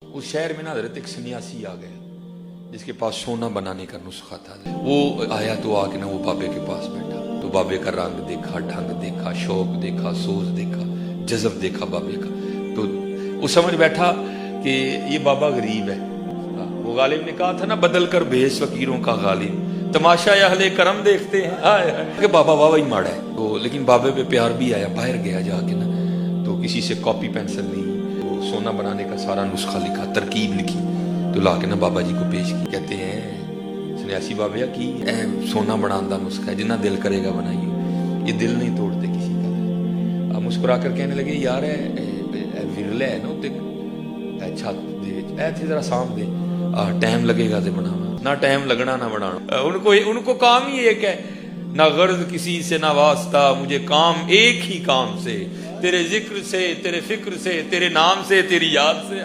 उस शहर में ना हजरत एक सन्यासी आ गया जिसके पास सोना बनाने का नुस्खा था। वो आया तो आके ना वो बाबे के पास बैठा, तो बाबे का रंग देखा, ढंग देखा, शौक देखा, सोच देखा, जज्ब देखा बाबे का। तो वो समझ बैठा कि ये बाबा गरीब है। वो गालिब ने कहा था ना, बदल कर भेष फकीरों का गालिब, तमाशा अहले करम देखते हैं कि बाबा वाह ही माड़ा है। तो लेकिन बाबे पे प्यार भी आया, बाहर गया जाके ना, तो किसी से कॉपी पेंसिल नहीं, वो सोना बनाने का सारा नुस्खा लिखा, तरकीब लिखी, तो ला के ना बाबा जी को पेश की। कहते हैं सन्यासी बाबा की सोना बनाने का नुस्खा है, जिन्ना दिल करेगा बनाइयो, ये दिल नहीं तोड़ते किसी का। अब मुस्कुरा कर कहने लगे यार विरला है ना उत्ते छत दे जरा साम दे, टाइम लगेगा तो बनावा ना, टाइम लगना ना बनाना। उनको काम ही एक है, ना गर्ज किसी से ना वास्ता, मुझे काम एक ही काम से, तेरे जिक्र से, तेरे फिक्र से, तेरे नाम से, तेरी याद से।